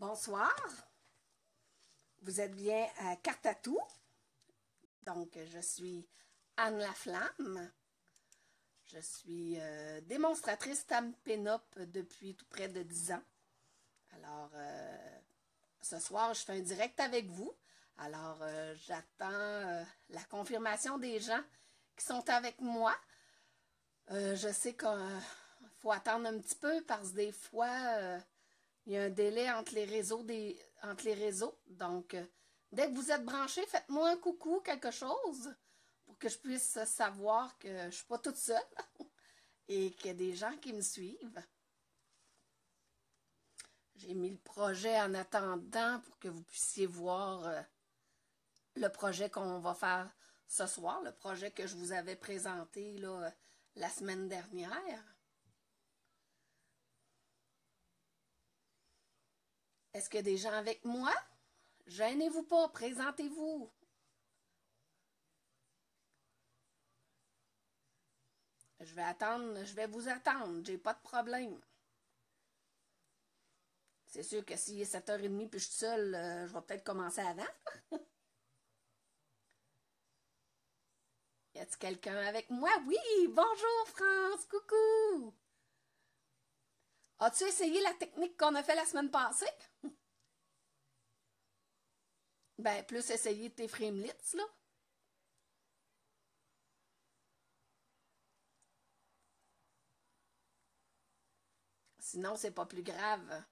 Bonsoir, vous êtes bien à Cartatou. Donc, je suis Anne Laflamme. Je suis démonstratrice Stampin' Up depuis tout près de 10 ans. Alors, ce soir, je fais un direct avec vous. Alors, j'attends la confirmation des gens qui sont avec moi. Je sais qu'il faut attendre un petit peu parce que des fois, il y a un délai entre les réseaux. Donc, dès que vous êtes branchés, faites-moi un coucou, quelque chose, pour que je puisse savoir que je ne suis pas toute seule et qu'il y a des gens qui me suivent. J'ai mis le projet en attendant pour que vous puissiez voir le projet qu'on va faire ce soir, le projet que je vous avais présenté là, la semaine dernière. Est-ce qu'il y a des gens avec moi? Gênez-vous pas, présentez-vous. Je vais vous attendre, j'ai pas de problème. C'est sûr que s'il est 7h30 puis je suis seule, je vais peut-être commencer avant. Y a-t-il quelqu'un avec moi? Oui! Bonjour France! Coucou! As-tu essayé la technique qu'on a fait la semaine passée? Ben, plus essayer tes framelits, là. Sinon, c'est pas plus grave.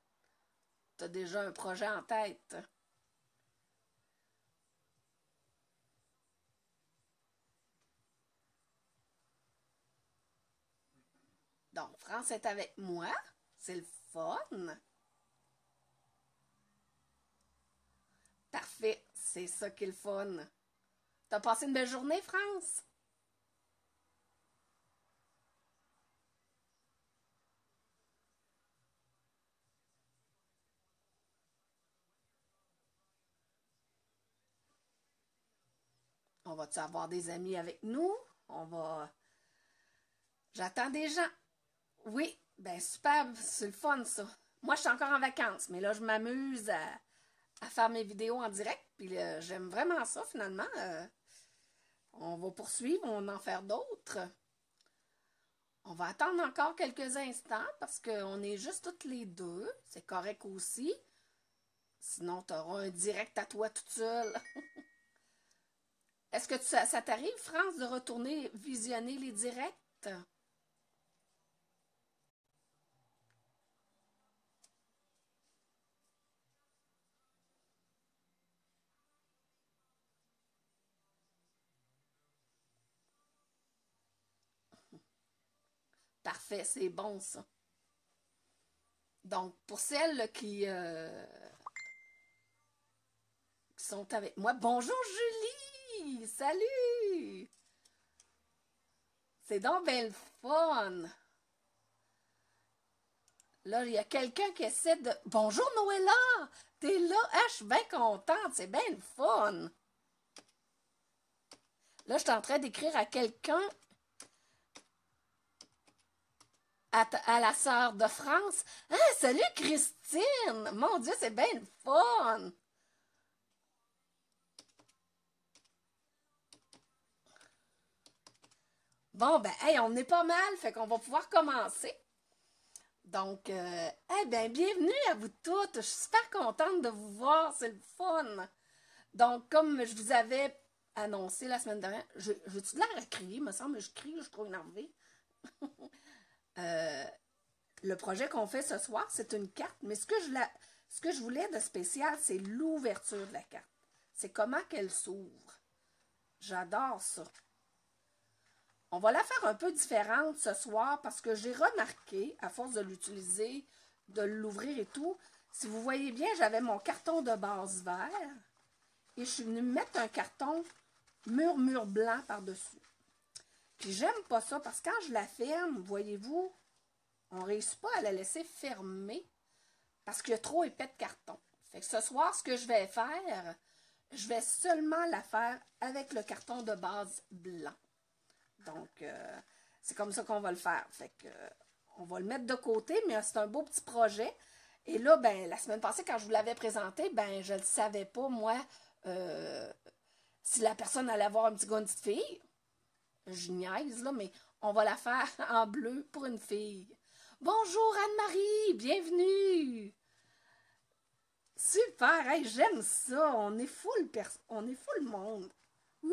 T'as déjà un projet en tête. Donc, France est avec moi. C'est le fun. Parfait. C'est ça qui est le fun. T'as passé une belle journée, France? On va-tu avoir des amis avec nous? On va... J'attends des gens. Oui, ben super, c'est le fun ça. Moi, je suis encore en vacances, mais là, je m'amuse à faire mes vidéos en direct. Puis j'aime vraiment ça finalement. On va poursuivre, on va en faire d'autres. On va attendre encore quelques instants parce qu'on est juste toutes les deux. C'est correct aussi. Sinon, tu auras un direct à toi toute seule. Est-ce que ça t'arrive, France, de retourner visionner les directs? Parfait, c'est bon ça. Donc, pour celles qui sont avec moi, bonjour Julie! Salut! C'est donc bien le fun! Là, il y a quelqu'un qui essaie de... Bonjour Noëlla! T'es là? Ah, je suis bien contente, c'est bien le fun! Là, je suis en train d'écrire à quelqu'un, à la sœur de France. Ah, salut Christine! Mon Dieu, c'est bien le fun! Bon, ben, hey, on est pas mal, fait qu'on va pouvoir commencer. Donc, eh bien, bienvenue à vous toutes. Je suis super contente de vous voir, c'est le fun. Donc, comme je vous avais annoncé la semaine dernière, j'ai-tu de l'air à crier, me semble, je crie, je suis trop énervée. Euh, le projet qu'on fait ce soir, c'est une carte, mais ce que je voulais de spécial, c'est l'ouverture de la carte. C'est comment qu'elle s'ouvre. J'adore ça. On va la faire un peu différente ce soir parce que j'ai remarqué, à force de l'utiliser, de l'ouvrir et tout, si vous voyez bien, j'avais mon carton de base vert et je suis venue mettre un carton mur blanc par-dessus. Puis j'aime pas ça parce que quand je la ferme, voyez-vous, on ne réussit pas à la laisser fermer parce qu'il y a trop épais de carton. Fait que ce soir, ce que je vais faire, je vais seulement la faire avec le carton de base blanc. Donc, c'est comme ça qu'on va le faire. Fait que, on va le mettre de côté, mais c'est un beau petit projet. Et là, ben, la semaine passée, quand je vous l'avais présenté, ben, je ne savais pas, moi, euh, si la personne allait avoir un petit gars, une petite fille. Je niaise, là, mais on va la faire en bleu pour une fille. Bonjour Anne-Marie, bienvenue! Super, hey, j'aime ça, on est full monde. Ouh!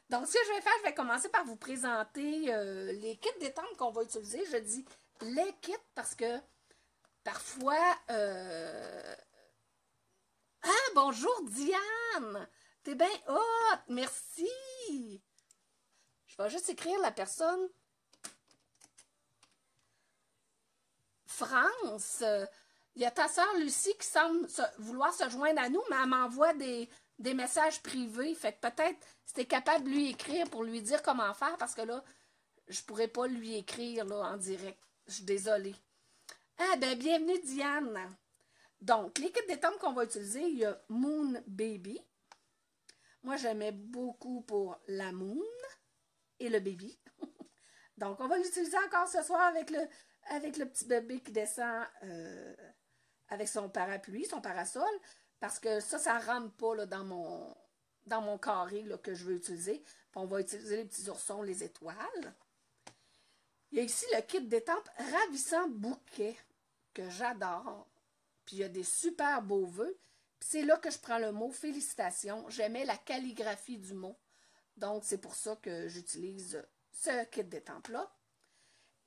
Donc, ce que je vais faire, je vais commencer par vous présenter les kits détente qu'on va utiliser. Je dis les kits parce que parfois... Ah, bonjour Diane! T'es bien hot! Merci! Je vais juste écrire la personne. France, il y a ta sœur Lucie qui semble vouloir se joindre à nous, mais elle m'envoie des messages privés. Fait que peut-être si tu es capable de lui écrire pour lui dire comment faire, parce que là, je pourrais pas lui écrire là, en direct. Je suis désolée. Ah ben, bienvenue Diane. Donc, les kits détente qu'on va utiliser, il y a Moon Baby. Moi, j'aimais beaucoup pour la Moon et le baby. Donc, on va l'utiliser encore ce soir avec le petit bébé qui descend avec son parapluie, son parasol, parce que ça ne rentre pas là, dans mon carré là, que je veux utiliser. Puis on va utiliser les petits oursons, les étoiles. Il y a ici le kit détente ravissant bouquet que j'adore. Puis il y a des super beaux vœux. Puis c'est là que je prends le mot félicitations. J'aimais la calligraphie du mot. Donc c'est pour ça que j'utilise ce kit détente-là.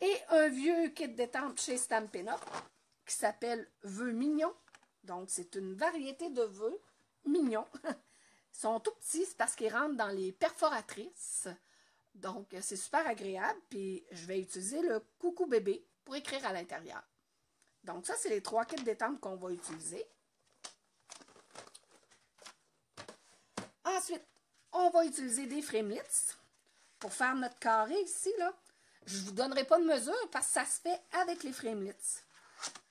Et un vieux kit détente chez Stampin' Up qui s'appelle Vœux mignons. Donc c'est une variété de vœux mignons. Ils sont tout petits, c'est parce qu'ils rentrent dans les perforatrices. Donc, c'est super agréable. Puis, je vais utiliser le coucou bébé pour écrire à l'intérieur. Donc, ça, c'est les 3 kits détente qu'on va utiliser. Ensuite, on va utiliser des framelits pour faire notre carré ici, là. Je ne vous donnerai pas de mesure parce que ça se fait avec les framelits.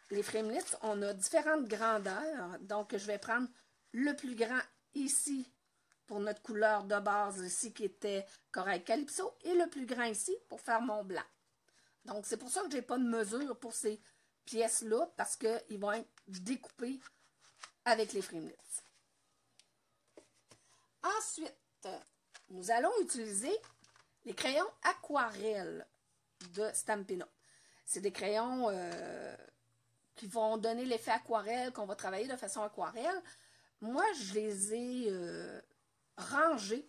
Les framelits, on a différentes grandeurs. Donc, je vais prendre le plus grand ici pour notre couleur de base ici qui était Corail Calypso et le plus grand ici pour faire mon blanc. Donc, c'est pour ça que je n'ai pas de mesure pour ces pièces-là parce qu'ils vont être découpés avec les framelits. Ensuite, nous allons utiliser les crayons aquarelles de Stampin' Up. C'est des crayons qui vont donner l'effet aquarelle, qu'on va travailler de façon aquarelle. Moi, je les ai rangés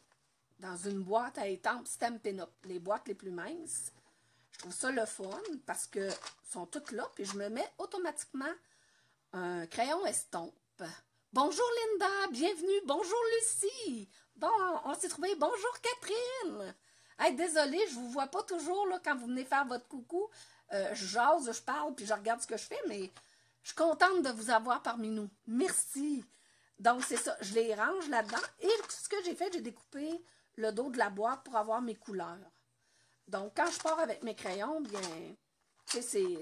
dans une boîte à étampes Stampin' Up, les boîtes les plus minces. Je trouve ça le fun parce que sont toutes là, puis je me mets automatiquement un crayon estompe. Bonjour Linda, bienvenue. Bonjour Lucie. Bon, on s'est trouvé. Bonjour Catherine. Hey, désolée, je vous vois pas toujours là, quand vous venez faire votre coucou. Je jase, je parle, puis je regarde ce que je fais, mais je suis contente de vous avoir parmi nous. Merci. Donc, c'est ça. Je les range là-dedans. Et ce que j'ai fait, j'ai découpé le dos de la boîte pour avoir mes couleurs. Donc, quand je pars avec mes crayons, bien, tu sais,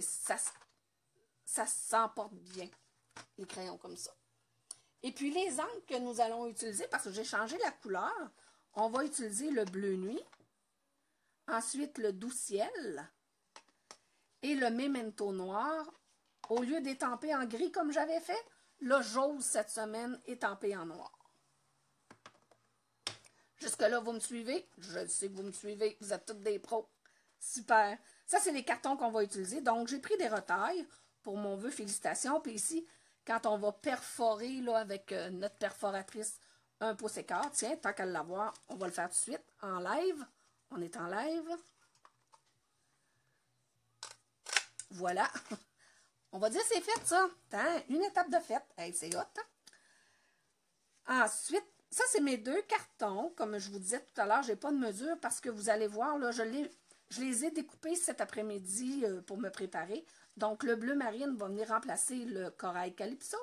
ça s'emporte bien, les crayons comme ça. Et puis, les encres que nous allons utiliser, parce que j'ai changé la couleur, on va utiliser le bleu nuit, ensuite le doux ciel et le memento noir. Au lieu d'étamper en gris comme j'avais fait, le jaune cette semaine étampé en noir. Jusque-là, vous me suivez? Je sais que vous me suivez. Vous êtes toutes des pros. Super. Ça, c'est les cartons qu'on va utiliser. Donc, j'ai pris des retailles pour mon vœu félicitations. Puis ici, quand on va perforer là, avec notre perforatrice un pouce écart, tiens, tant qu'à l'avoir, on va le faire tout de suite en live. On est en live. Voilà. On va dire c'est fait, ça. Hein? Une étape de fait. Hey, c'est hot. Hein? Ensuite, ça, c'est mes 2 cartons. Comme je vous disais tout à l'heure, je n'ai pas de mesure parce que vous allez voir, là, je les ai découpés cet après-midi pour me préparer. Donc, le bleu marine va venir remplacer le corail calypso.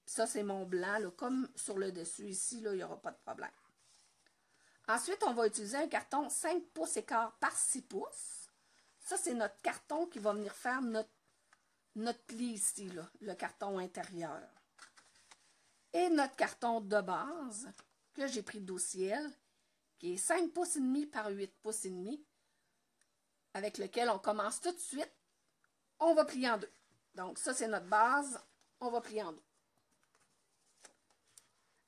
Puis ça, c'est mon blanc, là, comme sur le dessus ici, là, il n'y aura pas de problème. Ensuite, on va utiliser un carton 5 pouces écart par 6 pouces. Ça, c'est notre carton qui va venir faire notre pli ici, là, le carton intérieur. Et notre carton de base, que j'ai pris d'eau ciel, qui est 5 pouces et demi par 8 pouces et demi, avec lequel on commence tout de suite. On va plier en 2. Donc, ça, c'est notre base. On va plier en deux.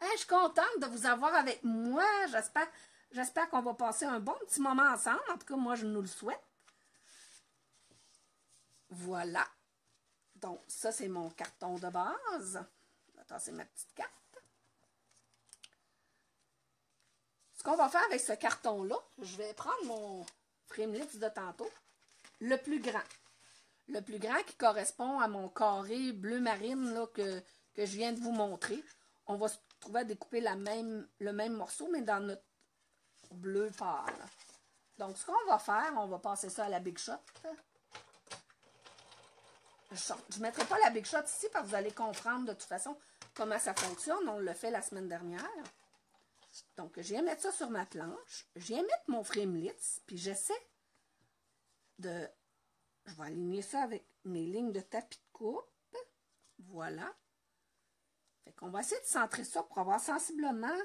Hey, je suis contente de vous avoir avec moi. J'espère qu'on va passer un bon petit moment ensemble. En tout cas, moi, je nous le souhaite. Voilà. Donc, ça, c'est mon carton de base. Attends, c'est ma petite carte. Ce qu'on va faire avec ce carton-là, je vais prendre mon Framelits de tantôt, le plus grand. Le plus grand qui correspond à mon carré bleu marine là, que je viens de vous montrer. On va se trouver à découper le même morceau, mais dans notre bleu pâle. Donc, ce qu'on va faire, on va passer ça à la Big Shot. Je ne mettrai pas la Big Shot ici parce que vous allez comprendre de toute façon comment ça fonctionne. On l'a fait la semaine dernière. Donc, je viens mettre ça sur ma planche. Je viens mettre mon Framelits. Puis, j'essaie de... Je vais aligner ça avec mes lignes de tapis de coupe. Voilà. Fait qu'on va essayer de centrer ça pour avoir sensiblement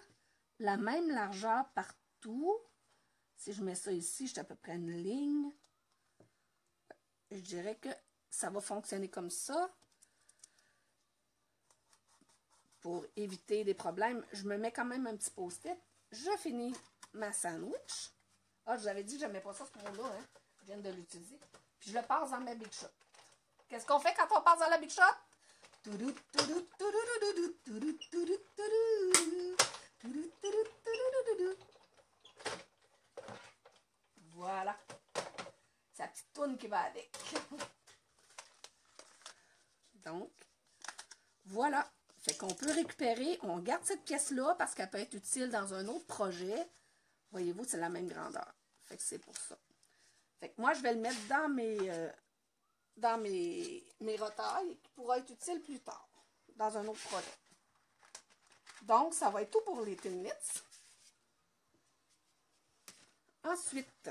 la même largeur partout. Si je mets ça ici, j'ai à peu près une ligne. Je dirais que ça va fonctionner comme ça. Pour éviter des problèmes, je me mets quand même un petit post-it. Je finis ma sandwich. Ah, je vous avais dit que je n'aimais pas ça, ce mot-là. Hein? Je viens de l'utiliser. Puis je le passe dans ma Big Shot. Qu'est-ce qu'on fait quand on passe dans la Big Shot? Voilà. C'est la petite toune qui va avec. Donc, voilà. Fait qu'on peut récupérer, on garde cette pièce-là parce qu'elle peut être utile dans un autre projet. Voyez-vous, c'est la même grandeur. Fait que c'est pour ça. Fait que moi, je vais le mettre dans mes retailles qui pourra être utile plus tard, dans un autre projet. Donc, ça va être tout pour les Tinlits. Ensuite,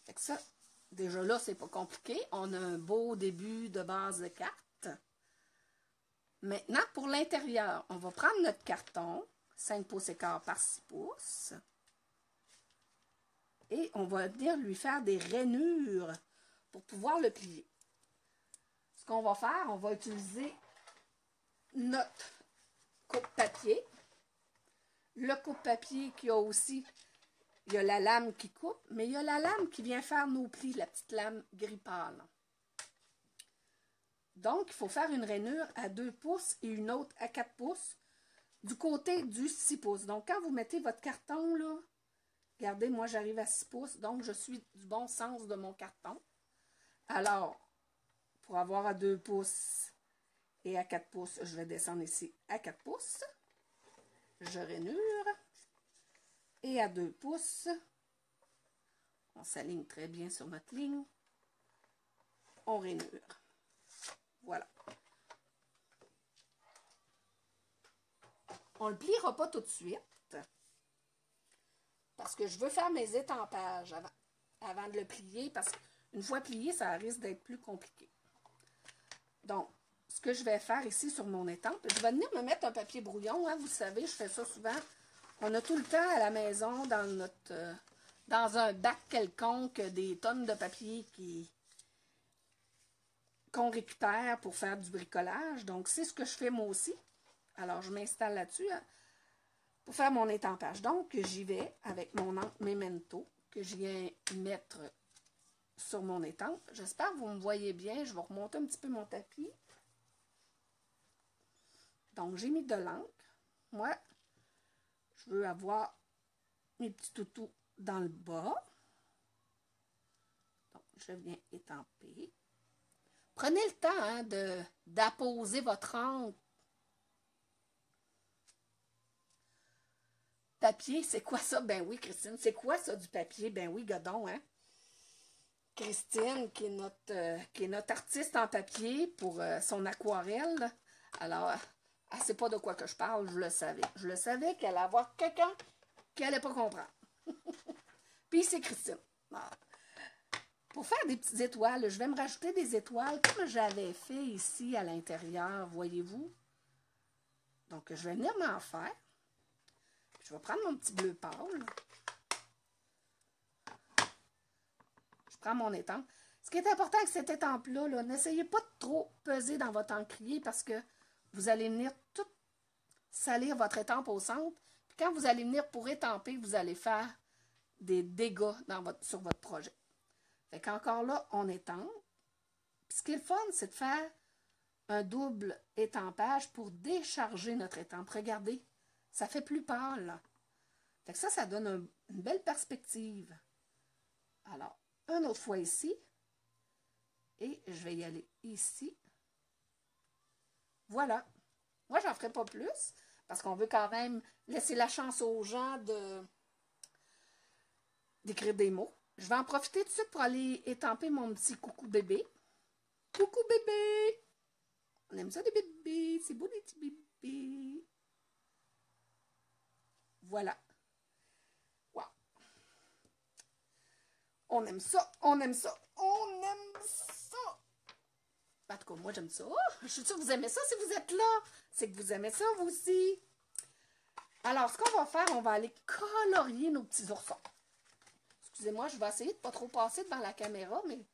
fait que ça, déjà là, c'est pas compliqué. On a un beau début de base de carte. Maintenant, pour l'intérieur, on va prendre notre carton, 5 pouces et quart par 6 pouces. Et on va venir lui faire des rainures pour pouvoir le plier. Ce qu'on va faire, on va utiliser notre coupe-papier. Le coupe-papier qui a aussi, il y a la lame qui coupe, mais il y a la lame qui vient faire nos plis, la petite lame gris pâle. Donc, il faut faire une rainure à 2 pouces et une autre à 4 pouces du côté du 6 pouces. Donc, quand vous mettez votre carton, là, regardez, moi, j'arrive à 6 pouces, donc je suis du bon sens de mon carton. Alors, pour avoir à 2 pouces et à 4 pouces, je vais descendre ici à 4 pouces. Je rainure. Et à 2 pouces, on s'aligne très bien sur notre ligne. On rainure. Voilà. On ne le pliera pas tout de suite parce que je veux faire mes étampages avant de le plier parce qu'une fois plié, ça risque d'être plus compliqué. Donc, ce que je vais faire ici sur mon étampe, je vais venir me mettre un papier brouillon. Hein, vous savez, je fais ça souvent. On a tout le temps à la maison dans un bac quelconque des tonnes de papier qu'on récupère pour faire du bricolage. Donc, c'est ce que je fais moi aussi. Alors, je m'installe là-dessus hein, pour faire mon étampage. Donc, j'y vais avec mon encre Memento que je viens mettre sur mon étampe. J'espère que vous me voyez bien. Je vais remonter un petit peu mon tapis. Donc, j'ai mis de l'encre. Moi, je veux avoir mes petits toutous dans le bas. Donc, je viens étamper. Prenez le temps hein, d'apposer votre encre. Papier, c'est quoi ça? Ben oui, Christine, c'est quoi ça du papier? Ben oui, Godon, hein? Christine, qui est notre artiste en papier pour son aquarelle. Alors, elle ne sait pas de quoi que je parle, je le savais. Je le savais qu'elle allait avoir quelqu'un qui n'allait pas comprendre. Puis c'est Christine. Alors, pour faire des petites étoiles, je vais me rajouter des étoiles comme j'avais fait ici à l'intérieur, voyez-vous. Donc, je vais venir m'en faire. Je vais prendre mon petit bleu pâle. Je prends mon étampe. Ce qui est important avec cette étampe-là, -là, n'essayez pas de trop peser dans votre encrier parce que vous allez venir tout salir votre étampe au centre. Puis quand vous allez venir pour étamper, vous allez faire des dégâts sur votre projet. Fait qu'encore là, on étampe. Puis ce qui est le fun, c'est de faire un double étampage pour décharger notre étampe. Regardez, ça fait plus pâle, là. Fait que ça donne une belle perspective. Alors, une autre fois ici. Et je vais y aller ici. Voilà. Moi, j'en ferai pas plus, parce qu'on veut quand même laisser la chance aux gens d'écrire des mots. Je vais en profiter tout de suite pour aller étamper mon petit coucou bébé. Coucou bébé! On aime ça des bébés, c'est beau des petits bébés. Voilà. Wow. On aime ça, on aime ça, on aime ça. En tout cas, moi j'aime ça. Je suis sûre que vous aimez ça si vous êtes là. C'est que vous aimez ça vous aussi. Alors, ce qu'on va faire, on va aller colorier nos petits oursons. Excusez-moi, je vais essayer de ne pas trop passer devant la caméra, mais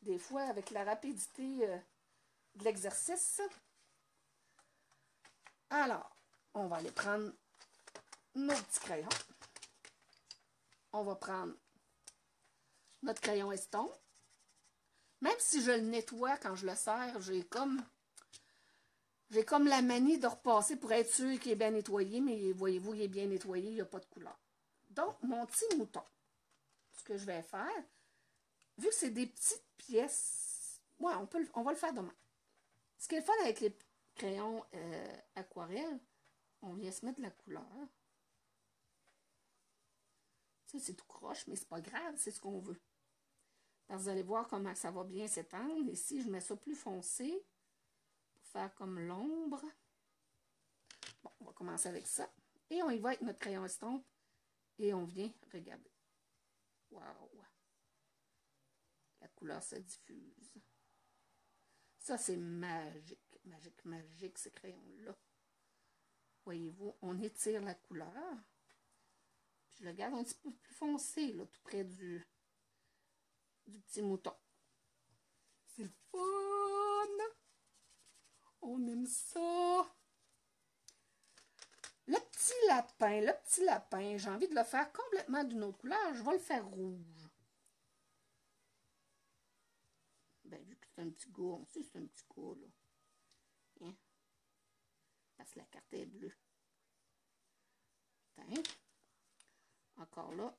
des fois, avec la rapidité de l'exercice. Alors, on va aller prendre nos petits crayons. On va prendre notre crayon estompe. Même si je le nettoie quand je le serre, j'ai comme la manie de repasser pour être sûr qu'il est bien nettoyé, mais voyez-vous, il est bien nettoyé, il n'y a pas de couleur. Donc, mon petit mouton, ce que je vais faire, vu que c'est des petites pièces, ouais, on va le faire demain. Ce qui est le fun avec les crayons aquarelle, on vient se mettre de la couleur. Tu sais, c'est tout croche, mais c'est pas grave, c'est ce qu'on veut. Alors, vous allez voir comment ça va bien s'étendre. Ici, je mets ça plus foncé pour faire comme l'ombre. Bon, on va commencer avec ça. Et on y va avec notre crayon estompe. Et on vient regarder. Waouh! La couleur se diffuse. Ça, c'est magique, magique, magique, ces crayons-là. Voyez-vous, on étire la couleur. Puis je le garde un petit peu plus foncé, là, tout près du petit mouton. C'est le fun! On aime ça! Le petit lapin, j'ai envie de le faire complètement d'une autre couleur. Je vais le faire rouge. Ben, vu que c'est un petit gars, on sait que c'est un petit gars, là. Hein? Parce que la carte est bleue. Tiens. Encore là.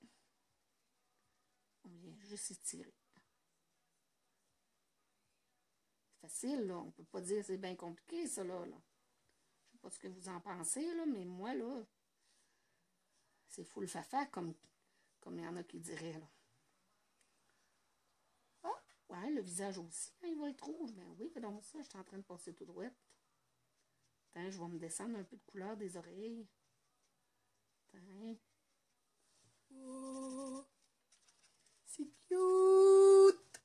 On vient juste étirer. C'est facile, là. On ne peut pas dire que c'est bien compliqué, ça, là. Je ne sais pas ce que vous en pensez, là, mais moi, là, c'est full fafa, comme il y en a qui diraient, là. Ah, ouais, le visage aussi, hein, il va être rouge. Ben oui, donc ça, je suis en train de passer tout droit. Attends, je vais me descendre un peu de couleur des oreilles. Attends. Oh, c'est cute!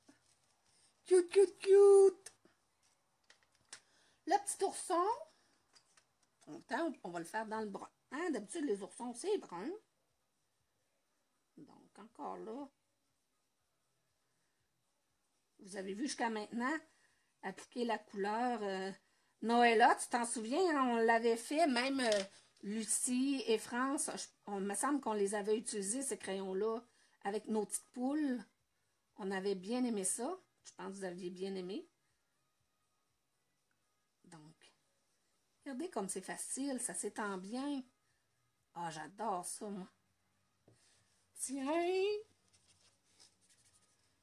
Cute, cute, cute! Le petit ourson, on va le faire dans le brun. Hein? D'habitude, les oursons, c'est brun. Donc, encore là. Vous avez vu jusqu'à maintenant appliquer la couleur Noëlla. Tu t'en souviens, hein? On l'avait fait, même Lucie et France. On me semble qu'on les avait utilisés, ces crayons-là, avec nos petites poules. On avait bien aimé ça. Je pense que vous aviez bien aimé. Donc, regardez comme c'est facile, ça s'étend bien. Ah, j'adore ça, moi. Tiens!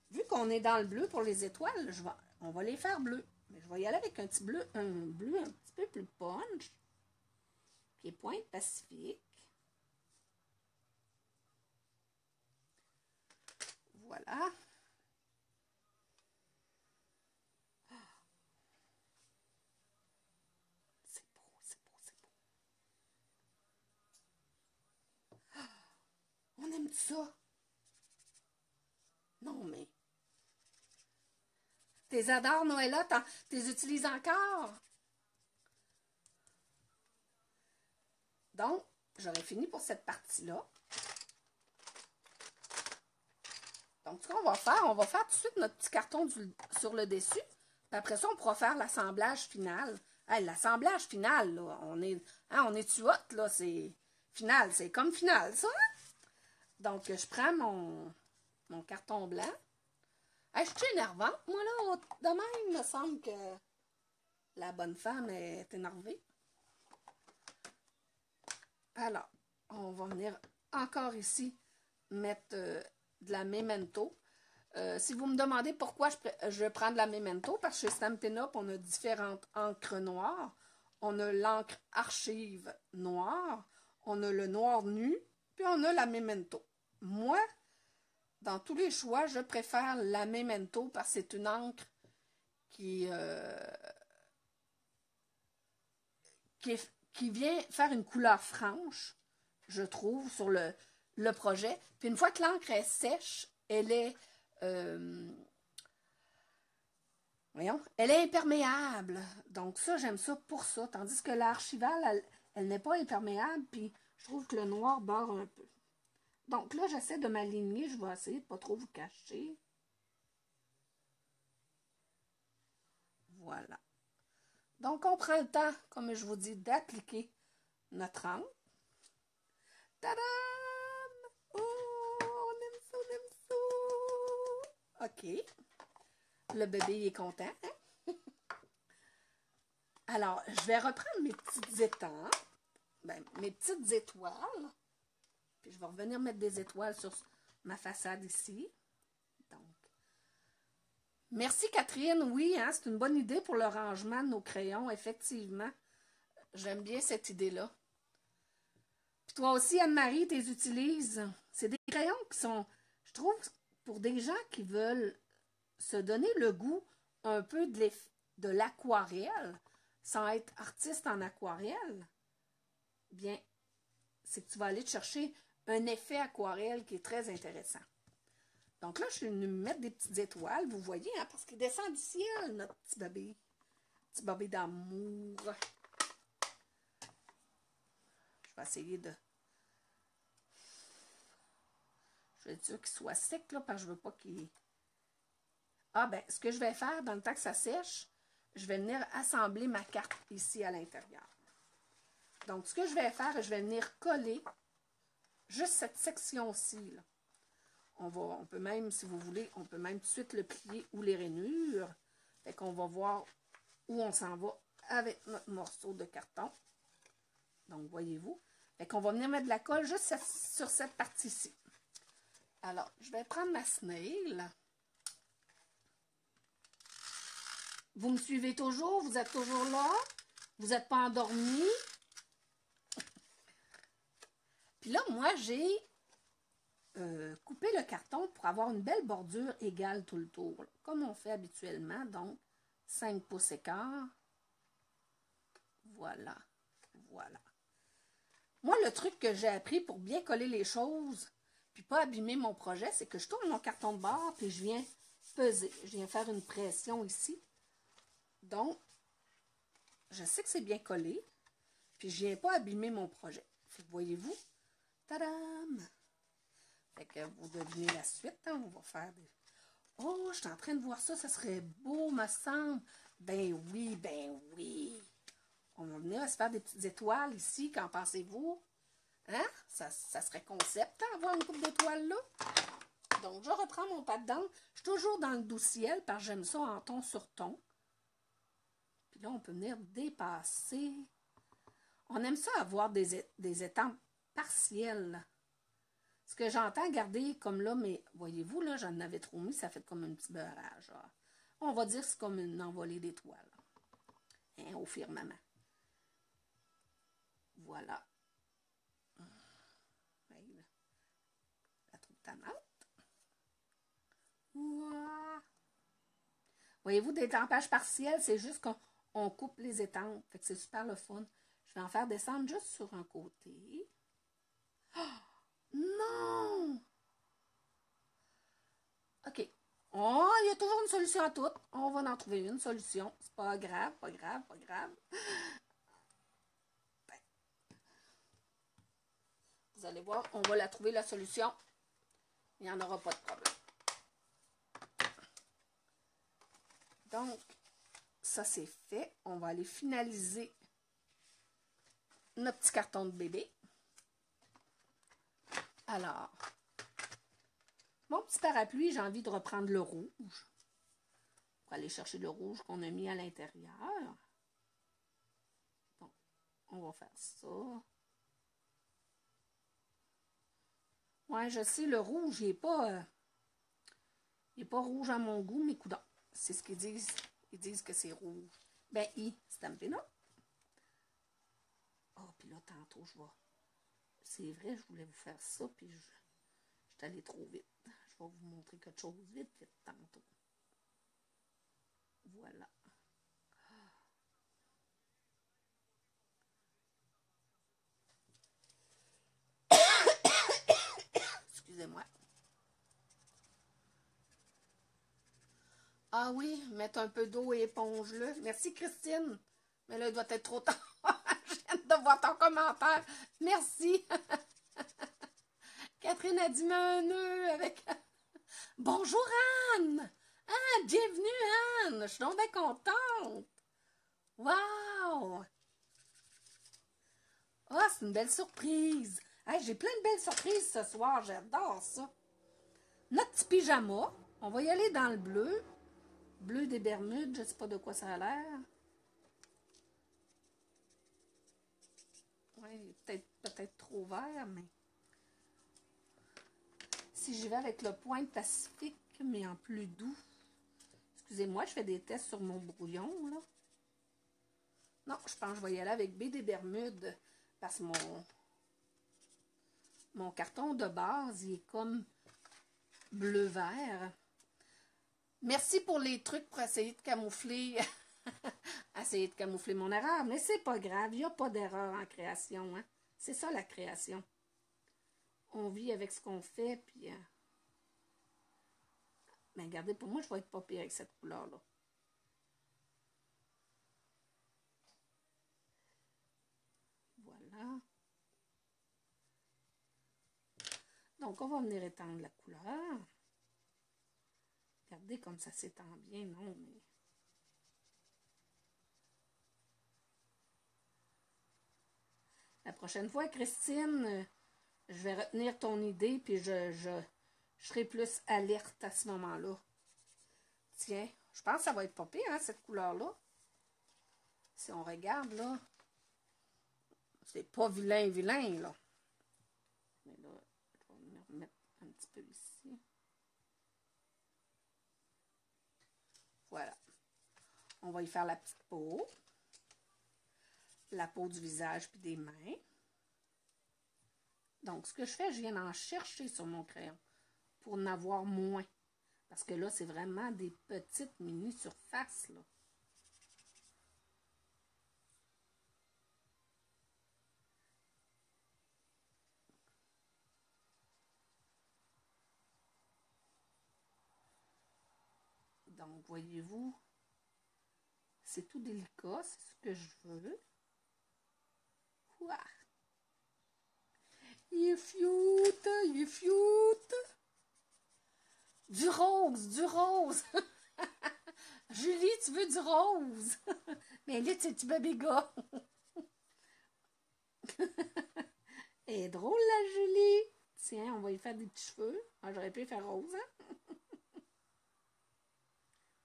Vu qu'on est dans le bleu pour les étoiles, on va les faire bleus. Mais je vais y aller avec un bleu un petit peu plus punch. Qui est pointe pacifique. Voilà. C'est beau, c'est beau, c'est beau. On aime ça. Non, mais... Tes adores, Noëlla, t'es utilises encore? Donc, j'aurais fini pour cette partie-là. Donc, ce qu'on va faire, on va faire tout de suite notre petit carton sur le dessus. Puis après ça, on pourra faire l'assemblage final. Hey, l'assemblage final, là, on est-tu hot, là? C'est final, c'est comme final, ça, hein? Donc, je prends mon carton blanc. Hey, je suis énervante, moi, là. De même, il me semble que la bonne femme est énervée. Alors, on va venir encore ici mettre de la Memento. Si vous me demandez pourquoi je prends de la Memento, parce que chez Stampin' Up, on a différentes encres noires. On a l'encre archive noire, on a le noir nu, puis on a la Memento. Moi, dans tous les choix, je préfère la Memento parce que c'est une encre qui vient faire une couleur franche, je trouve, sur le projet. Puis une fois que l'encre est sèche, elle est elle est imperméable. Donc ça, j'aime ça pour ça. Tandis que l'archivale, elle n'est pas imperméable, puis je trouve que le noir barre un peu. Donc là, j'essaie de m'aligner. Je vais essayer de ne pas trop vous cacher. Voilà. Donc, on prend le temps, comme je vous dis, d'appliquer notre encre. Tadam! Oh, on aime ça, on aime ça! OK. Le bébé est content. Hein? Alors, je vais reprendre mes petites étampes, mes petites étoiles. Puis je vais revenir mettre des étoiles sur ma façade ici. Donc, merci Catherine. Oui, hein, c'est une bonne idée pour le rangement de nos crayons, effectivement. J'aime bien cette idée-là. Puis toi aussi, Anne-Marie, tu les utilises. C'est des crayons qui sont, je trouve, pour des gens qui veulent se donner le goût un peu de l'aquarelle, sans être artiste en aquarelle, bien, c'est que tu vas aller te chercher un effet aquarelle qui est très intéressant. Donc là, je suis venue me mettre des petites étoiles, vous voyez, hein, parce qu'il descend du ciel, notre petit bébé. Petit bébé d'amour. Je vais essayer de... Je vais être sûre qu'il soit sec, là, parce que je ne veux pas qu'il... Ah, ben, ce que je vais faire, dans le temps que ça sèche, je vais venir assembler ma carte ici à l'intérieur. Donc, ce que je vais faire, je vais venir coller juste cette section-ci, là. On peut même, si vous voulez, on peut même tout de suite le plier ou les rainures. Fait qu'on va voir où on s'en va avec notre morceau de carton. Donc, voyez-vous. Fait qu'on va venir mettre de la colle juste sur cette partie-ci. Alors, je vais prendre ma snail. Vous me suivez toujours? Vous êtes toujours là? Vous n'êtes pas endormi? Puis là, moi, j'ai coupé le carton pour avoir une belle bordure égale tout le tour, là, comme on fait habituellement. Donc, 5 pouces écart. Voilà. Voilà. Moi, le truc que j'ai appris pour bien coller les choses, puis pas abîmer mon projet, c'est que je tourne mon carton de bord, puis je viens peser. Je viens faire une pression ici. Donc, je sais que c'est bien collé, puis je viens pas abîmer mon projet. Fait que voyez-vous, tadam! Fait que vous devinez la suite, hein, on va faire des... Oh, je suis en train de voir ça, ça serait beau, me semble. Ben oui, ben oui. On va venir se faire des petites étoiles ici, qu'en pensez-vous? Hein? Ça serait concept, hein, avoir une coupe d'étoiles là. Donc, je reprends mon pâte d'encre. Je suis toujours dans le doux ciel, parce que j'aime ça en ton sur ton. Puis là, on peut venir dépasser. On aime ça avoir des étampes partielles. Ce que j'entends garder comme là, mais voyez-vous, là, j'en avais trop mis, ça fait comme un petit beurrage. Là. On va dire que c'est comme une envolée d'étoiles. Hein, au firmament. Voilà. La troupe tamate. Ouah. Voyez-vous, des étampages partiels, c'est juste qu'on coupe les étampes. Fait que c'est super le fun. Je vais en faire descendre juste sur un côté. Oh, non! OK. Oh, il y a toujours une solution à tout. On va en trouver une solution. C'est pas grave, pas grave, pas grave. Ben, vous allez voir, on va la trouver la solution. Il n'y en aura pas de problème. Donc, ça c'est fait. On va aller finaliser notre petit carton de bébé. Alors, mon petit parapluie, j'ai envie de reprendre le rouge. Pour aller chercher le rouge qu'on a mis à l'intérieur. Donc, on va faire ça. Ouais, je sais, le rouge, il n'est pas rouge à mon goût, mais coudonc. C'est ce qu'ils disent. Ils disent que c'est rouge. Ben, Stampin' Up. Oh, puis là, tantôt, je vais... C'est vrai, je voulais vous faire ça, puis je suis allée trop vite. Je vais vous montrer quelque chose vite tantôt. Voilà. Excusez-moi. Ah oui, mettre un peu d'eau et éponge-le. Merci, Christine. Mais là, il doit être trop tard. Je viens de voir ton commentaire. Merci. Catherine a dit un nœud avec... Bonjour, Anne. Ah, bienvenue, Anne. Je suis donc bien contente. Wow. Ah, c'est une belle surprise. Hey, j'ai plein de belles surprises ce soir. J'adore ça. Notre petit pyjama. On va y aller dans le bleu. Bleu des Bermudes. Je ne sais pas de quoi ça a l'air. Oui, peut-être trop vert, mais... Si j'y vais avec le Pointe Pacifique, mais en plus doux. Excusez-moi, je fais des tests sur mon brouillon, là. Non, je pense que je vais y aller avec B des Bermudes. Parce que mon carton de base, il est comme bleu-vert. Merci pour les trucs pour essayer de camoufler... essayer de camoufler mon erreur. Mais c'est pas grave, il n'y a pas d'erreur en création. Hein? C'est ça, la création. On vit avec ce qu'on fait, puis... Mais regardez, pour moi, je vais être pas pire avec cette couleur-là. Voilà. Donc, on va venir étendre la couleur. Regardez comme ça s'étend bien, non, mais... La prochaine fois, Christine, je vais retenir ton idée, puis je serai plus alerte à ce moment-là. Tiens, je pense que ça va être pas pire, hein, cette couleur-là. Si on regarde, là, c'est pas vilain, là. Mais là, je vais venir remettre un petit peu ici. Voilà. On va y faire la petite peau. La peau du visage puis des mains. Donc, ce que je fais, je viens d'en chercher sur mon crayon pour en avoir moins. Parce que là, c'est vraiment des petites mini-surfaces, là. Donc, voyez-vous, c'est tout délicat, c'est ce que je veux. Ouah. Il est cute, il est cute. Du rose, du rose. Julie, tu veux du rose? Mais là, tu bébé gars. Elle est drôle, la Julie. Tiens, on va y faire des petits cheveux. Ah, j'aurais pu faire rose, hein?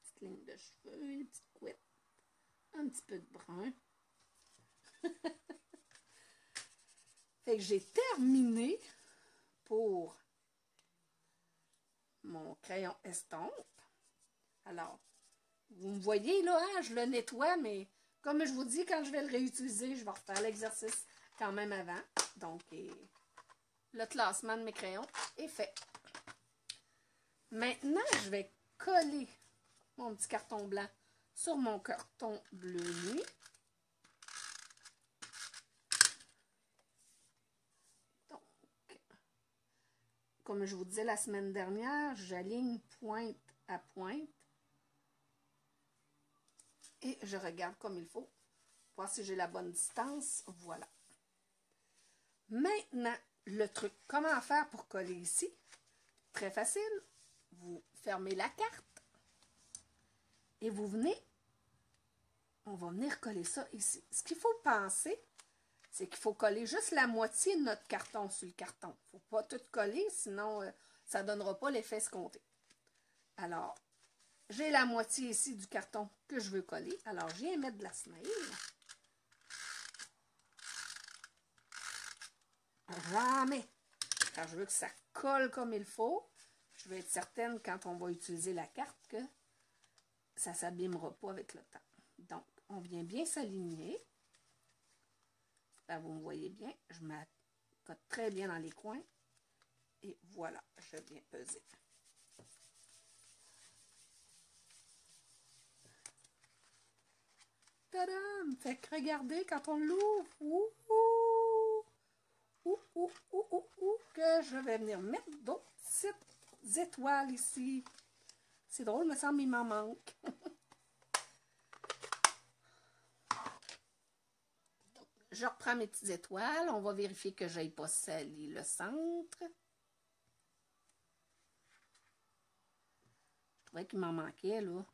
Petite ligne de cheveux, une petite couette. Un petit peu de brun. Fait que j'ai terminé pour mon crayon estompe. Alors, vous me voyez là, hein, je le nettoie, mais comme je vous dis, quand je vais le réutiliser, je vais refaire l'exercice quand même avant. Donc, le classement de mes crayons est fait. Maintenant, je vais coller mon petit carton blanc sur mon carton bleu nuit. Donc, comme je vous disais la semaine dernière, j'aligne pointe à pointe. Et je regarde comme il faut. Voir si j'ai la bonne distance. Voilà. Maintenant, le truc. Comment faire pour coller ici? Très facile. Vous fermez la carte. Et vous venez, on va venir coller ça ici. Ce qu'il faut penser, c'est qu'il faut coller juste la moitié de notre carton sur le carton. Il ne faut pas tout coller, sinon ça ne donnera pas l'effet escompté. Alors, j'ai la moitié ici du carton que je veux coller. Alors, je viens mettre de la snail. Jamais. Car je veux que ça colle comme il faut. Je veux être certaine, quand on va utiliser la carte, que ça ne s'abîmera pas avec le temps. Donc, on vient bien s'aligner. Vous me voyez bien. Je m'accote très bien dans les coins. Et voilà, je viens peser. Tadam! Fait que regardez, quand on l'ouvre, que je vais venir mettre d'autres petites étoiles ici. C'est drôle, il me semble qu'il m'en manque. Donc, je reprends mes petites étoiles. On va vérifier que je n'aille pas sali le centre. Je trouvais qu'il m'en manquait, là.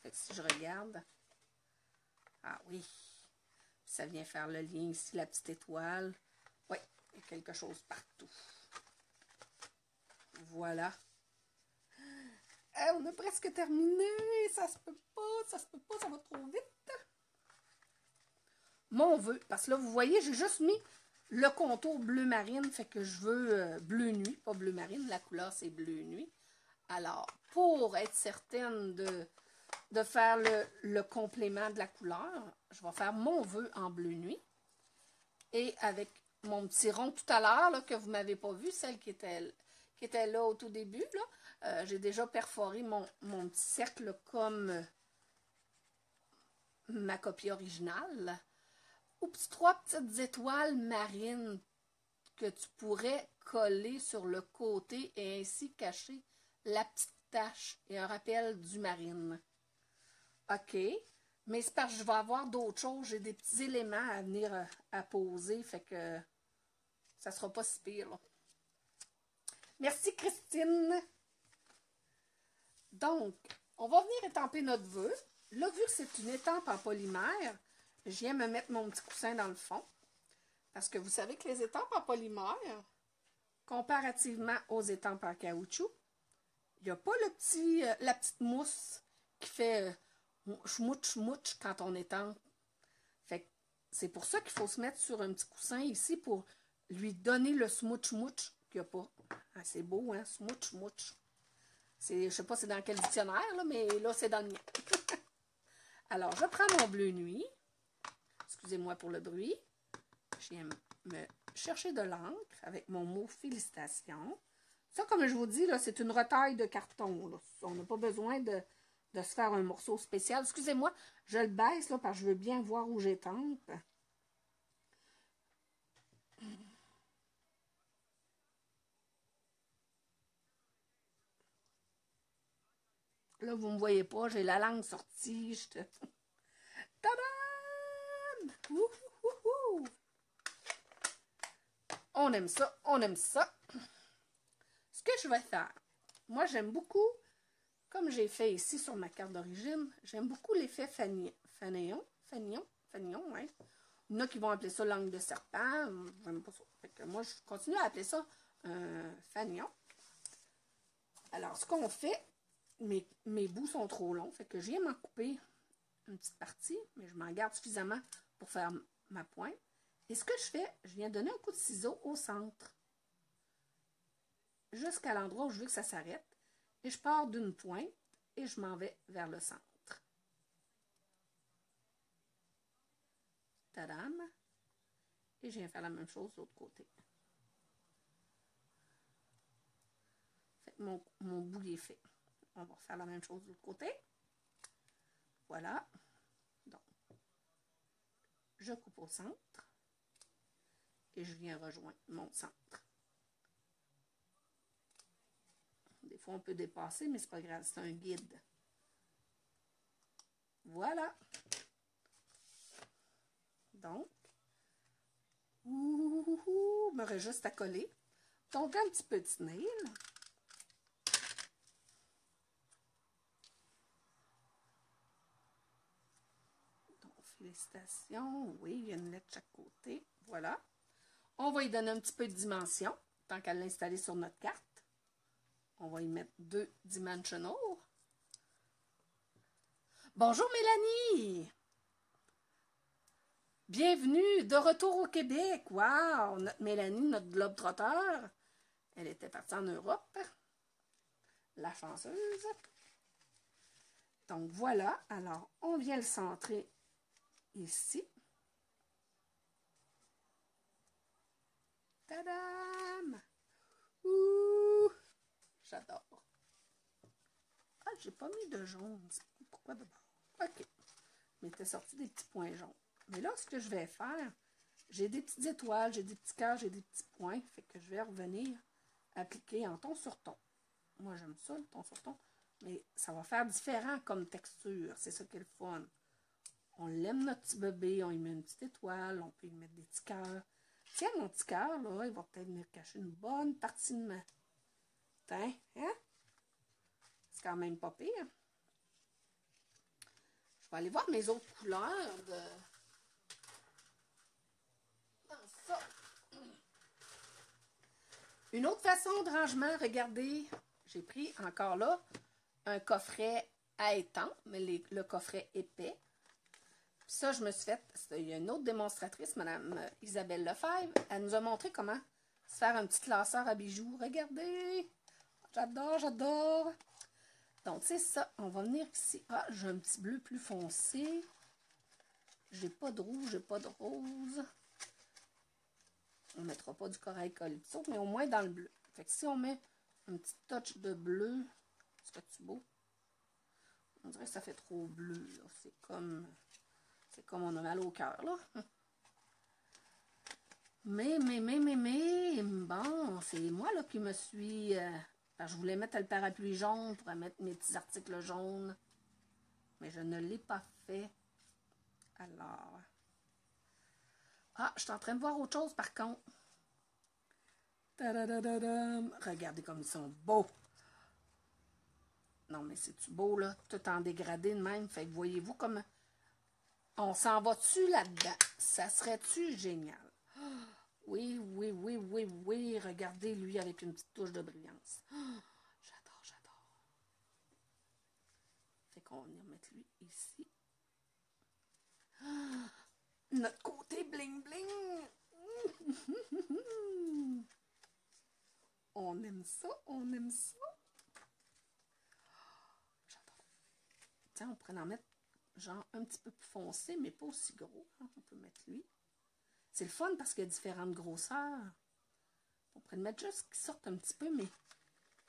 Fait que si je regarde, ah oui, ça vient faire le lien ici, la petite étoile. Oui, il y a quelque chose partout. Voilà. On a presque terminé. Ça se peut pas, ça se peut pas, ça va trop vite. Mon vœu, parce que là, vous voyez, j'ai juste mis le contour bleu marine, fait que je veux bleu nuit, pas bleu marine, la couleur c'est bleu nuit. Alors, pour être certaine de faire le complément de la couleur, je vais faire mon vœu en bleu nuit. Et avec mon petit rond tout à l'heure, que vous ne m'avez pas vu, celle qui était là au tout début, j'ai déjà perforé mon petit cercle comme ma copie originale. Oups, 3 petites étoiles marines que tu pourrais coller sur le côté et ainsi cacher la petite tache et un rappel du marine. OK, mais c'est parce que je vais avoir d'autres choses. J'ai des petits éléments à venir à poser, fait que ça sera pas si pire, là. Merci, Christine. Donc, on va venir étamper notre vœu. Là, vu que c'est une étampe en polymère, je viens me mettre mon petit coussin dans le fond. Parce que vous savez que les étampes en polymère, comparativement aux étampes en caoutchouc, il n'y a pas la petite mousse qui fait schmouch quand on étampe. Fait que c'est pour ça qu'il faut se mettre sur un petit coussin ici pour lui donner le smouch qu'il n'y a pas. Ah, c'est beau, hein, smouch. Je ne sais pas c'est dans quel dictionnaire, là, mais là, c'est dans le mien. Alors, je prends mon bleu nuit. Excusez-moi pour le bruit. Je viens me chercher de l'encre avec mon mot félicitations. Ça, comme je vous dis, là, c'est une retaille de carton. Là. On n'a pas besoin de se faire un morceau spécial. Excusez-moi, je le baisse là, parce que je veux bien voir où j'étampe. Là, vous ne me voyez pas, j'ai la langue sortie. Tadam! Ouh! On aime ça, on aime ça. Ce que je vais faire, moi j'aime beaucoup, comme j'ai fait ici sur ma carte d'origine, j'aime beaucoup l'effet fanion, ouais. Il y en a qui vont appeler ça langue de serpent, j'aime pas ça. Fait que moi je continue à appeler ça fanion. Alors ce qu'on fait, mes bouts sont trop longs, fait que je viens m'en couper une petite partie, mais je m'en garde suffisamment pour faire ma pointe. Et ce que je fais, je viens donner un coup de ciseau au centre, jusqu'à l'endroit où je veux que ça s'arrête. Et je pars d'une pointe et je m'en vais vers le centre. Tadam! Et je viens faire la même chose de l'autre côté. Fait que mon bout est fait. On va refaire la même chose de l'autre côté. Voilà. Donc, je coupe au centre et je viens rejoindre mon centre. Des fois, on peut dépasser, mais c'est pas grave, c'est un guide. Voilà. Donc, il me reste juste à coller. Donc, un petit peu de snail. Donc, félicitations. Oui, il y a une lettre de chaque côté. Voilà. On va y donner un petit peu de dimension, tant qu'à l'installer sur notre carte. On va y mettre 2 dimensional. Bonjour Mélanie! Bienvenue de retour au Québec. Wow! Notre Mélanie, notre globe-trotteur, elle était partie en Europe. La chanceuse. Donc voilà. Alors, on vient le centrer ici. Tadam! Ouh! J'adore. Ah, j'ai pas mis de jaune. Pourquoi d'abord? OK. Il m'était sorti des petits points jaunes. Mais là, ce que je vais faire, j'ai des petites étoiles, j'ai des petits cœurs, j'ai des petits points. Fait que je vais revenir appliquer en ton sur ton. Moi, j'aime ça, le ton sur ton. Mais ça va faire différent comme texture. C'est ça qui est le fun. On l'aime, notre petit bébé. On y met une petite étoile. On peut y mettre des petits cœurs. Tiens, mon petit cœur, là, il va peut-être venir cacher une bonne partie de ma... Tiens, hein? C'est quand même pas pire. Je vais aller voir mes autres couleurs de... Dans ça. Une autre façon de rangement, regardez, j'ai pris encore là un coffret à étang, mais le coffret épais. Puis ça, je me suis fait, il y a une autre démonstratrice, Mme Isabelle Lefebvre, elle nous a montré comment se faire un petit classeur à bijoux. Regardez, j'adore, j'adore. Donc, c'est ça, on va venir ici. Ah, j'ai un petit bleu plus foncé. J'ai pas de rouge, j'ai pas de rose. On ne mettra pas du corail calypso, mais au moins dans le bleu. Fait que si on met un petit touch de bleu, serait-tu beau? On dirait que ça fait trop bleu. C'est comme on a mal au cœur, là. Mais, bon, c'est moi, là, qui me suis... je voulais mettre le parapluie jaune pour mettre mes petits articles jaunes. Mais je ne l'ai pas fait. Alors... Ah, je suis en train de voir autre chose, par contre. Tadadadadam. Regardez comme ils sont beaux. Non, mais c'est-tu beau, là? Tout en dégradé de même. Fait que voyez-vous comme... On s'en va-tu là-dedans? Ça serait-tu génial? Oui, oui, oui, oui, oui. Regardez, lui, avec une petite touche de brillance. J'adore, j'adore. Fait qu'on va venir mettre lui ici. Notre côté bling-bling. On aime ça, on aime ça. J'adore. Tiens, on pourrait en mettre genre un petit peu plus foncé, mais pas aussi gros. On peut mettre lui. C'est le fun parce qu'il y a différentes grosseurs. On pourrait le mettre juste qu'il sorte un petit peu, mais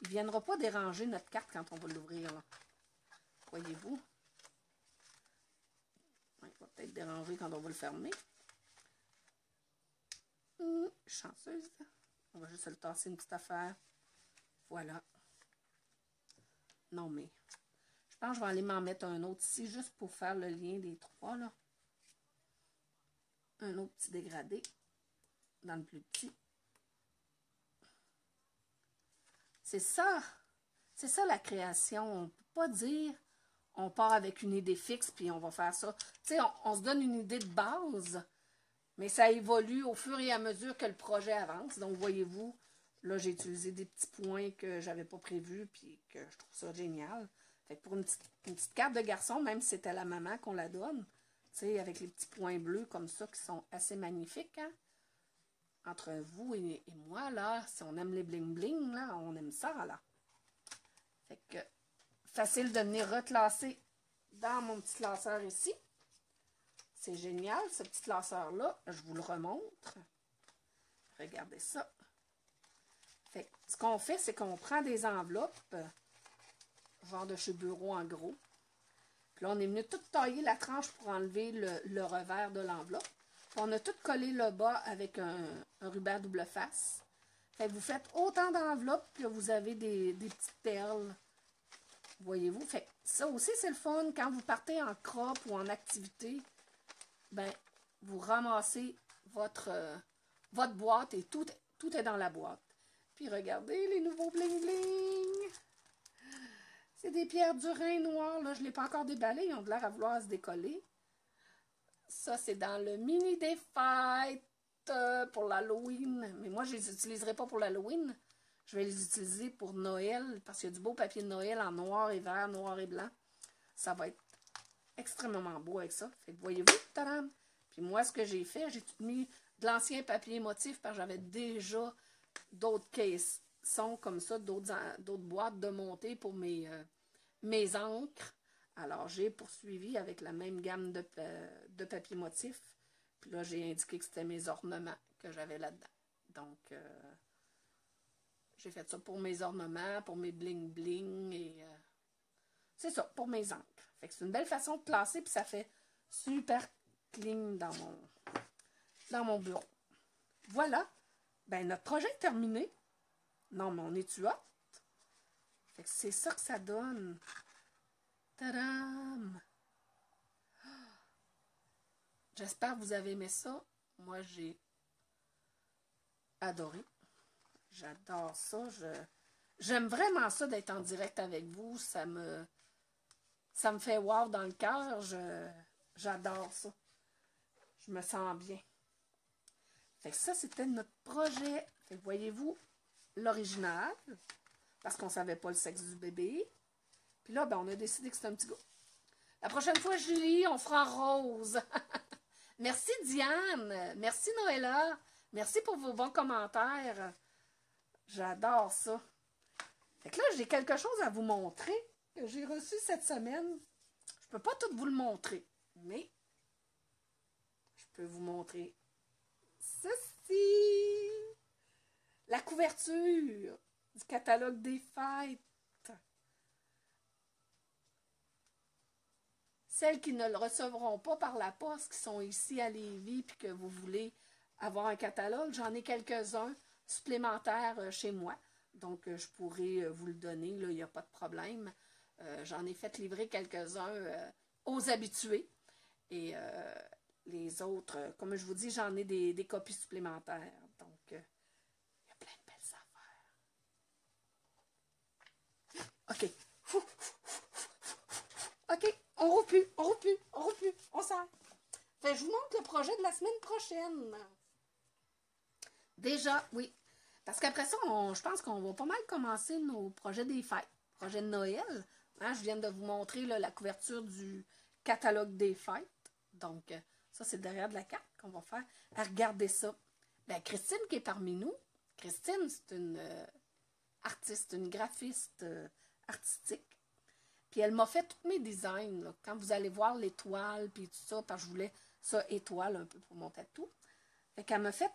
il ne viendra pas déranger notre carte quand on va l'ouvrir. Voyez-vous? Il va peut-être déranger quand on va le fermer. Chanceuse. On va juste le tasser une petite affaire. Voilà. Non, mais je pense que je vais aller m'en mettre un autre ici, juste pour faire le lien des trois, là. Un autre petit dégradé dans le plus petit. C'est ça la création. On ne peut pas dire on part avec une idée fixe puis on va faire ça. Tu sais, on se donne une idée de base, mais ça évolue au fur et à mesure que le projet avance. Donc, voyez-vous, là, j'ai utilisé des petits points que j'avais pas prévus puis que je trouve ça génial. Fait que pour une petite carte de garçon, même si c'était à la maman qu'on la donne, tu sais, avec les petits points bleus comme ça qui sont assez magnifiques, hein? Entre vous et moi, là, si on aime les bling-bling, là, on aime ça, là. Fait que, facile de venir reclasser dans mon petit classeur ici. C'est génial, ce petit classeur-là. Je vous le remontre. Regardez ça. Fait que, ce qu'on fait, c'est qu'on prend des enveloppes, genre de chez Bureau en gros. Puis là, on est venu tout tailler la tranche pour enlever le revers de l'enveloppe. On a tout collé le bas avec un ruban double face. Fait que vous faites autant d'enveloppes que vous avez des petites perles. Voyez-vous? Fait que ça aussi, c'est le fun. Quand vous partez en crop ou en activité, ben, vous ramassez votre boîte et tout est dans la boîte. Puis regardez les nouveaux bling-bling. C'est des pierres du Rhin noires. Là, je ne l'ai pas encore déballé. Ils ont de l'air à vouloir se décoller. Ça, c'est dans le mini des fêtes pour l'Halloween. Mais moi, je ne les utiliserai pas pour l'Halloween. Je vais les utiliser pour Noël parce qu'il y a du beau papier de Noël en noir et vert, noir et blanc. Ça va être extrêmement beau avec ça. Fait que voyez-vous, tadam! Puis moi, ce que j'ai fait, j'ai tout mis de l'ancien papier motif parce que j'avais déjà d'autres caissons comme ça, d'autres boîtes de montée pour mes encres. Alors, j'ai poursuivi avec la même gamme de papier motif. Puis là, j'ai indiqué que c'était mes ornements que j'avais là-dedans. Donc, j'ai fait ça pour mes ornements, pour mes bling-bling et c'est ça, pour mes encres. Fait que c'est une belle façon de placer, puis ça fait super clean dans mon bureau. Voilà. Ben, notre projet est terminé. Non, mais on est-tu hot? Fait que c'est ça que ça donne. Tadam! J'espère que vous avez aimé ça. Moi, j'ai adoré. J'adore ça. J'aime vraiment ça d'être en direct avec vous. Ça me fait wow dans le cœur. J'adore ça. Je me sens bien. Fait que ça, c'était notre projet. Fait que voyez-vous, l'original, parce qu'on ne savait pas le sexe du bébé. Puis là, ben, on a décidé que c'était un petit gars. La prochaine fois, Julie, on fera rose. Merci Diane. Merci Noëlla. Merci pour vos bons commentaires. J'adore ça. Fait que là, j'ai quelque chose à vous montrer que j'ai reçu cette semaine. Je ne peux pas tout vous le montrer, mais je peux vous montrer ceci. La couverture du catalogue des fêtes. Celles qui ne le recevront pas par la poste, qui sont ici à Lévis, puis que vous voulez avoir un catalogue, j'en ai quelques-uns supplémentaires chez moi. Donc, je pourrais vous le donner, là, il n'y a pas de problème. J'en ai fait livrer quelques-uns aux habitués. Et les autres, comme je vous dis, j'en ai des copies supplémentaires. Donc, il y a plein de belles affaires. OK. OK, on roule plus, on sort. Fait que je vous montre le projet de la semaine prochaine. Déjà, oui. Parce qu'après ça, je pense qu'on va pas mal commencer nos projets des fêtes. Projet de Noël. Hein, je viens de vous montrer là, la couverture du catalogue des fêtes. Donc, ça, c'est derrière de la carte qu'on va faire. Regardez ça. Ben, Christine qui est parmi nous. Christine, c'est une artiste, une graphiste artistique. Puis elle m'a fait tous mes designs. Là. Quand vous allez voir l'étoile, puis tout ça, parce que je voulais ça étoile un peu pour mon tatou. Fait qu'elle m'a fait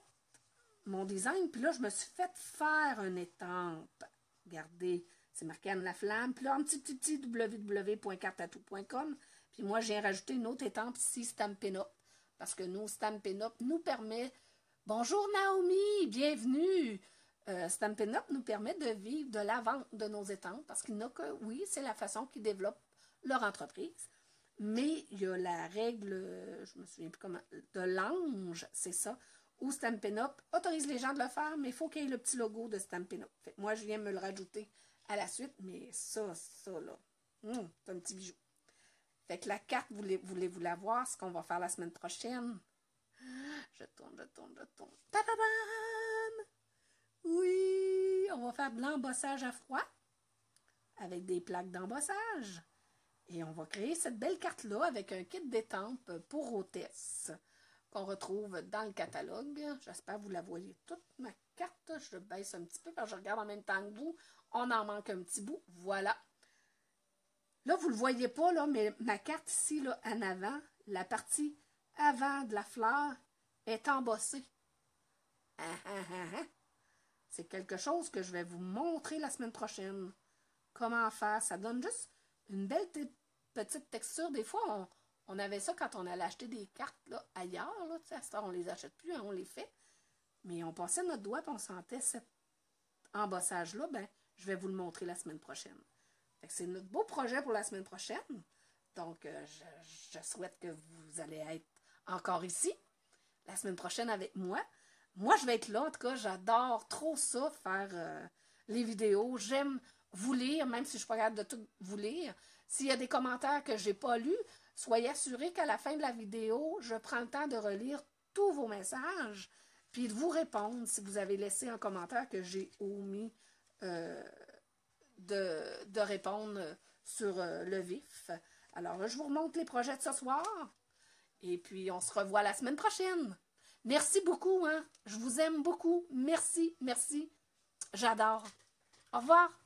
mon design, puis là, je me suis fait faire une étampe. Regardez, c'est marqué Anne Laflamme. Puis là, en petit www.cartatou.com. Puis moi, j'ai rajouté une autre étampe ici, Stampin' Up. Parce que nous, Stampin' Up nous permet... Bonjour Naomi, bienvenue! Stampin' Up nous permet de vivre de la vente de nos étampes. Parce qu'il n'y a que... Oui, c'est la façon qu'ils développent leur entreprise. Mais il y a la règle, je me souviens plus comment, de l'ange, c'est ça, où Stampin' Up autorise les gens de le faire, mais il faut qu'il y ait le petit logo de Stampin' Up. Fait que moi, je viens me le rajouter à la suite, mais ça là, c'est un petit bijou. Fait que la carte, voulez-vous la voir, ce qu'on va faire la semaine prochaine? Je tourne. Tadadam! Oui, on va faire de l'embossage à froid avec des plaques d'embossage. Et on va créer cette belle carte-là avec un kit d'étampes pour hôtesse qu'on retrouve dans le catalogue. J'espère que vous la voyez toute, ma carte. Je baisse un petit peu parce que je regarde en même temps que vous. On en manque un petit bout. Voilà. Là, vous ne le voyez pas, là, mais ma carte ici, là, en avant, la partie avant de la fleur est embossée. C'est quelque chose que je vais vous montrer la semaine prochaine. Comment faire. Ça donne juste une belle petite texture. Des fois, on avait ça quand on allait acheter des cartes là, ailleurs. Là, à cette heure, on ne les achète plus, hein, on les fait. Mais on passait notre doigt et on sentait cet embossage-là. Ben, je vais vous le montrer la semaine prochaine. C'est notre beau projet pour la semaine prochaine. Donc, je souhaite que vous allez être encore ici la semaine prochaine avec moi. moi, je vais être là. En tout cas, j'adore trop ça, faire les vidéos. J'aime vous lire, même si je ne suis pas capable de tout vous lire. S'il y a des commentaires que je n'ai pas lus, soyez assurés qu'à la fin de la vidéo, je prends le temps de relire tous vos messages, puis de vous répondre si vous avez laissé un commentaire que j'ai omis euh, de répondre sur le vif. Alors, je vous remonte les projets de ce soir, et puis on se revoit la semaine prochaine. Merci beaucoup, hein? Je vous aime beaucoup. Merci, merci. J'adore. Au revoir.